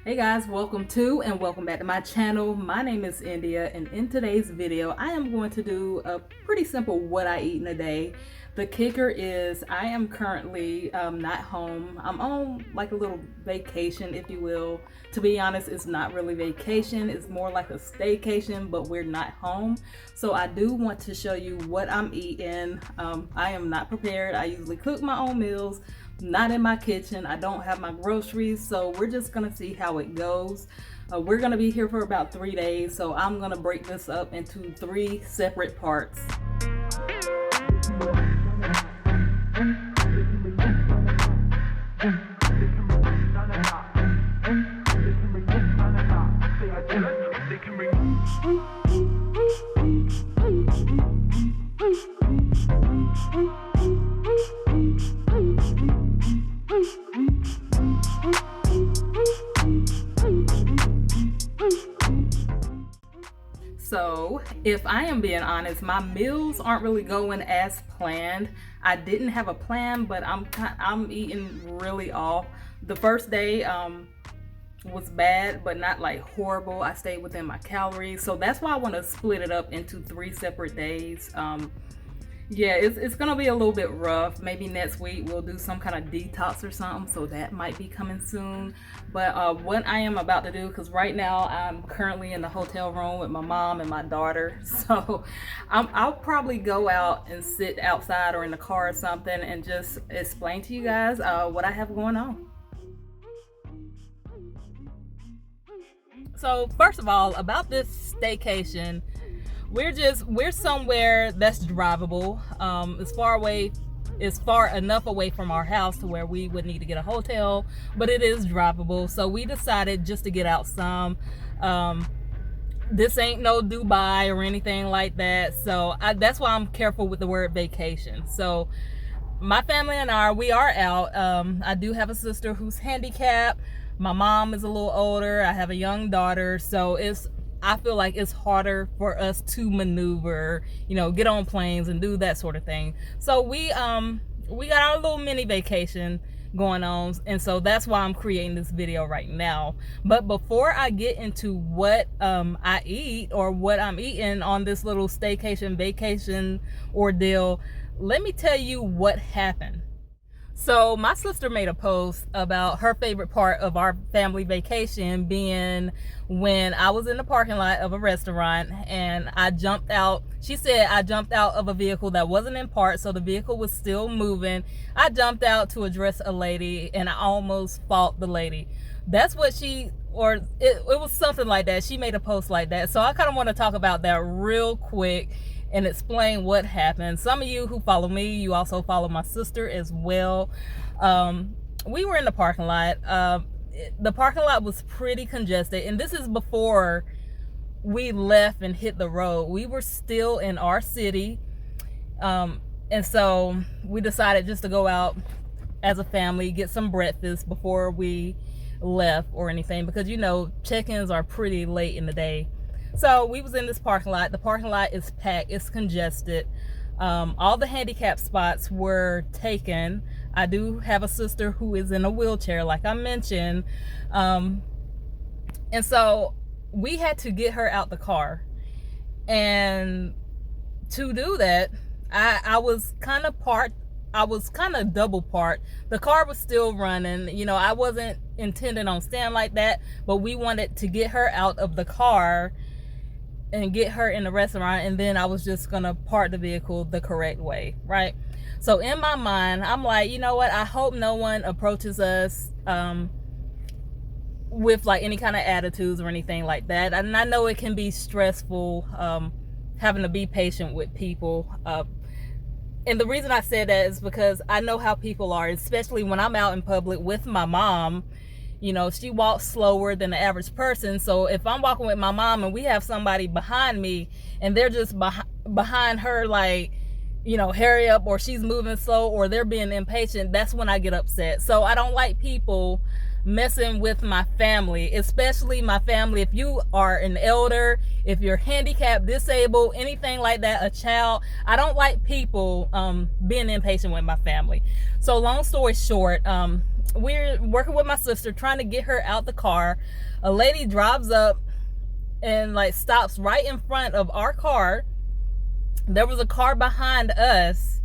Hey guys, welcome to and welcome back to my channel. My name is India, and in today's video I am going to do a pretty simple what I eat in a day. The kicker is I am currently not home. I'm on like a little vacation, if you will. To be honest, it's not really vacation, it's more like a staycation, but we're not home. So I do want to show you what I'm eating. I am not prepared. I usually cook my own meals, not in my kitchen. I don't have my groceries, so we're just gonna see how it goes. We're gonna be here for about 3 days, so I'm gonna break this up into 3 separate parts. So if I am being honest, my meals aren't really going as planned. I didn't have a plan, but I'm eating really off. The first day was bad, but not like horrible. I stayed within my calories, so that's why I want to split it up into 3 separate days. Yeah, it's gonna be a little bit rough. Maybe next week we'll do some kind of detox or something, so that might be coming soon. But what I am about to do, because right now I'm currently in the hotel room with my mom and my daughter, so I'll probably go out and sit outside or in the car or something and just explain to you guys what I have going on. So first of all, about this staycation, we're somewhere that's drivable. It's far enough away from our house to where we would need to get a hotel, but it is drivable. So we decided just to get out some. This ain't no Dubai or anything like that, so that's why I'm careful with the word vacation. So my family and we are out. I do have a sister who's handicapped. My mom is a little older. I have a young daughter, so I feel like it's harder for us to maneuver, get on planes and do that sort of thing. So we got our little mini vacation going on, and so that's why I'm creating this video right now. But before I get into what I eat or what I'm eating on this little staycation vacation ordeal, let me tell you what happened. So my sister made a post about her favorite part of our family vacation being when I was in the parking lot of a restaurant and I jumped out. She said I jumped out of a vehicle that wasn't in park, so the vehicle was still moving. I jumped out to address a lady and I almost fought the lady. That's what it was something like that. She made a post like that. So I kind of want to talk about that real quick and explain what happened. Some of you who follow me, you also follow my sister as well. We were in the parking lot. The parking lot was pretty congested, and this is before we left and hit the road. We were still in our city, and so we decided just to go out as a family, get some breakfast before we left or anything, because check-ins are pretty late in the day. So we was in this parking lot. The parking lot is packed, it's congested. All the handicap spots were taken. I do have a sister who is in a wheelchair, like I mentioned. And so we had to get her out the car. And to do that, I was kind of parked. I was kind of double parked. The car was still running. I wasn't intending on staying like that, but we wanted to get her out of the car and get her in the restaurant, and then I was just gonna park the vehicle the correct way, right? So in my mind, I'm like, you know what, I hope no one approaches us with like any kind of attitudes or anything like that. And I know it can be stressful having to be patient with people, and the reason I said that is because I know how people are, especially when I'm out in public with my mom. She walks slower than the average person. So if I'm walking with my mom and we have somebody behind me and they're just behind her, like, hurry up, or she's moving slow, or they're being impatient, that's when I get upset. So I don't like people messing with my family, especially my family. If you are an elder, if you're handicapped, disabled, anything like that, a child, I don't like people being impatient with my family. So long story short, we're working with my sister, trying to get her out the car. A lady drives up and like stops right in front of our car. There was a car behind us,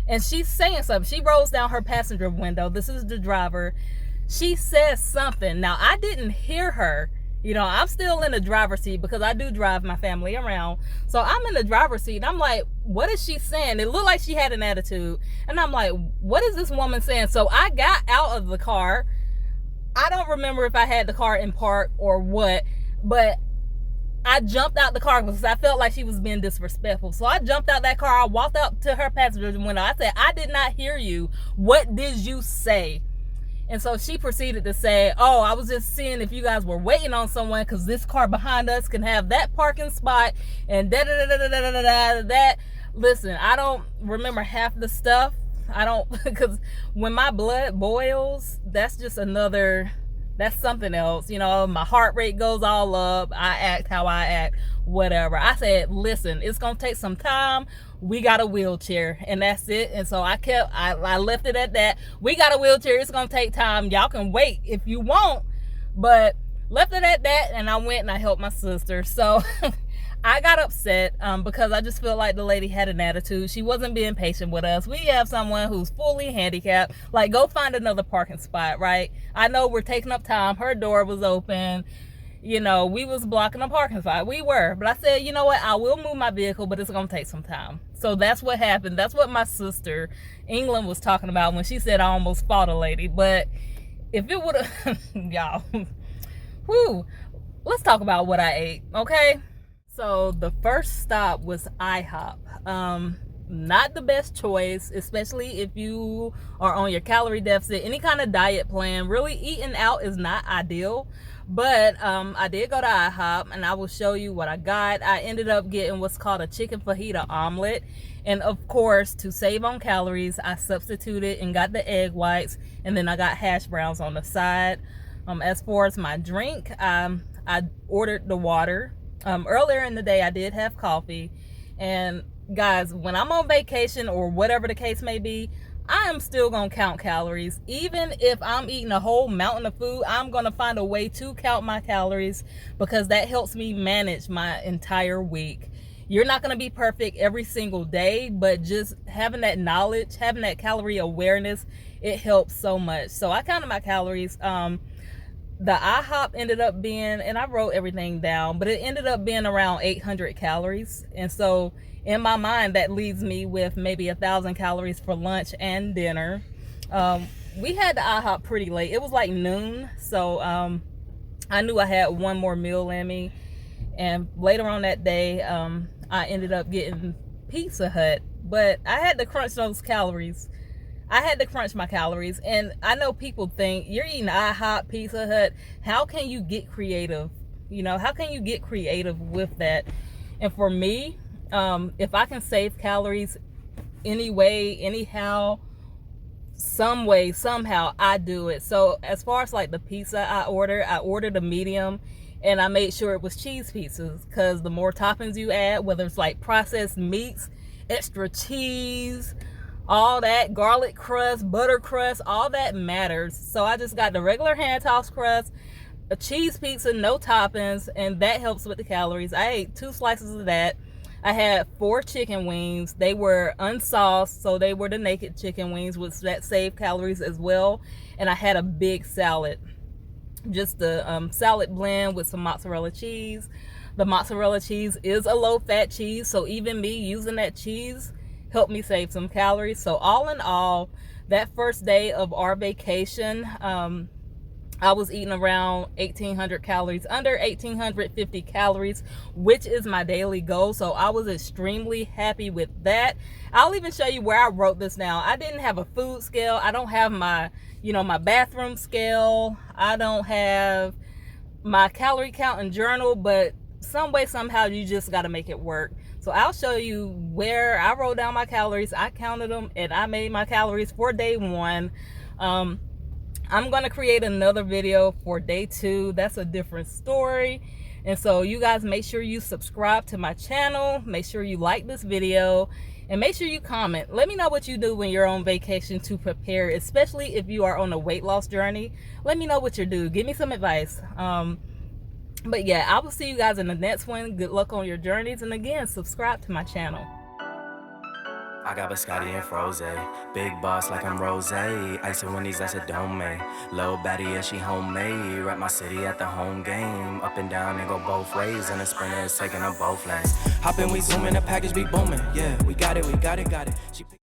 and she's saying something. She rolls down her passenger window. This is the driver. She says something. Now, I didn't hear her. You know, I'm still in the driver's seat because I do drive my family around. So I'm in the driver's seat, and I'm like, what is she saying? It looked like she had an attitude. And I'm like, what is this woman saying? So I got out of the car. I don't remember if I had the car in park or what, but I jumped out the car because I felt like she was being disrespectful. So I jumped out that car. I walked up to her passenger window. I said, I did not hear you. What did you say? And so she proceeded to say, oh, I was just seeing if you guys were waiting on someone because this car behind us can have that parking spot and that. Listen, I don't remember half the stuff. I don't, because when my blood boils, that's just another, that's something else. You know, my heart rate goes all up. I act how I act, whatever. I said, listen, it's going to take some time. We got a wheelchair, and that's it. And so I left it at that. We got a wheelchair. It's going to take time. Y'all can wait if you want, but left it at that. And I went and I helped my sister. So I got upset because I just felt like the lady had an attitude. She wasn't being patient with us. We have someone who's fully handicapped. Like, go find another parking spot, right? I know we're taking up time. Her door was open. You know, we was blocking a parking spot. We were. But I said, you know what? I will move my vehicle, but it's going to take some time. So that's what happened. That's what my sister, England, was talking about when she said I almost fought a lady. But if it would have, y'all, whew, let's talk about what I ate, okay? So the first stop was IHOP. Not the best choice, especially if you are on your calorie deficit, any kind of diet plan. Really, eating out is not ideal. But I did go to IHOP, and I will show you what I got. I ended up getting what's called a chicken fajita omelet. And of course, to save on calories, I substituted and got the egg whites, and then I got hash browns on the side. As far as my drink, I ordered the water. Earlier in the day, I did have coffee. And guys, when I'm on vacation or whatever the case may be, I am still going to count calories. Even if I'm eating a whole mountain of food, I'm going to find a way to count my calories because that helps me manage my entire week. You're not going to be perfect every single day, but just having that knowledge, having that calorie awareness, it helps so much. So I counted my calories. The IHOP ended up being, and I wrote everything down, but it ended up being around 800 calories. And so in my mind, that leaves me with maybe 1,000 calories for lunch and dinner. We had the IHOP pretty late. It was like noon. So I knew I had one more meal in me. And later on that day, I ended up getting Pizza Hut. But I had to crunch those calories. I had to crunch my calories. And I know people think, you're eating IHOP, Pizza Hut. How can you get creative? You know, how can you get creative with that? And for me, if I can save calories any way, anyhow, some way, somehow, I do it. So as far as like the pizza I ordered a medium, and I made sure it was cheese pizzas, because the more toppings you add, whether it's like processed meats, extra cheese, all that, garlic crust, butter crust, all that matters. So I just got the regular hand tossed crust, a cheese pizza, no toppings, and that helps with the calories. I ate 2 slices of that. I had 4 chicken wings. They were unsauced, so they were the naked chicken wings, which that saved calories as well. And I had a big salad, just the salad blend with some mozzarella cheese. The mozzarella cheese is a low-fat cheese, so even me using that cheese helped me save some calories. So all in all, that first day of our vacation, I was eating around 1,800 calories, under 1,850 calories, which is my daily goal. So I was extremely happy with that. I'll even show you where I wrote this down. I didn't have a food scale. I don't have my, my bathroom scale. I don't have my calorie counting journal, but some way, somehow, you just got to make it work. So I'll show you where I wrote down my calories. I counted them, and I made my calories for day 1. I'm going to create another video for day 2. That's a different story. And so you guys make sure you subscribe to my channel. Make sure you like this video. And make sure you comment. Let me know what you do when you're on vacation to prepare, especially if you are on a weight loss journey. Let me know what you do. Give me some advice. But yeah, I will see you guys in the next one. Good luck on your journeys. And again, subscribe to my channel. I got biscotti and froze, big boss like I'm Rose. Ice and Winnie's, that's a domain. Lil' baddie, yeah, she homemade. Rep my city at the home game. Up and down and go both ways. And the sprinter is taking up both lanes. Hop in, we zoom in, the package be booming. Yeah, we got it, got it. She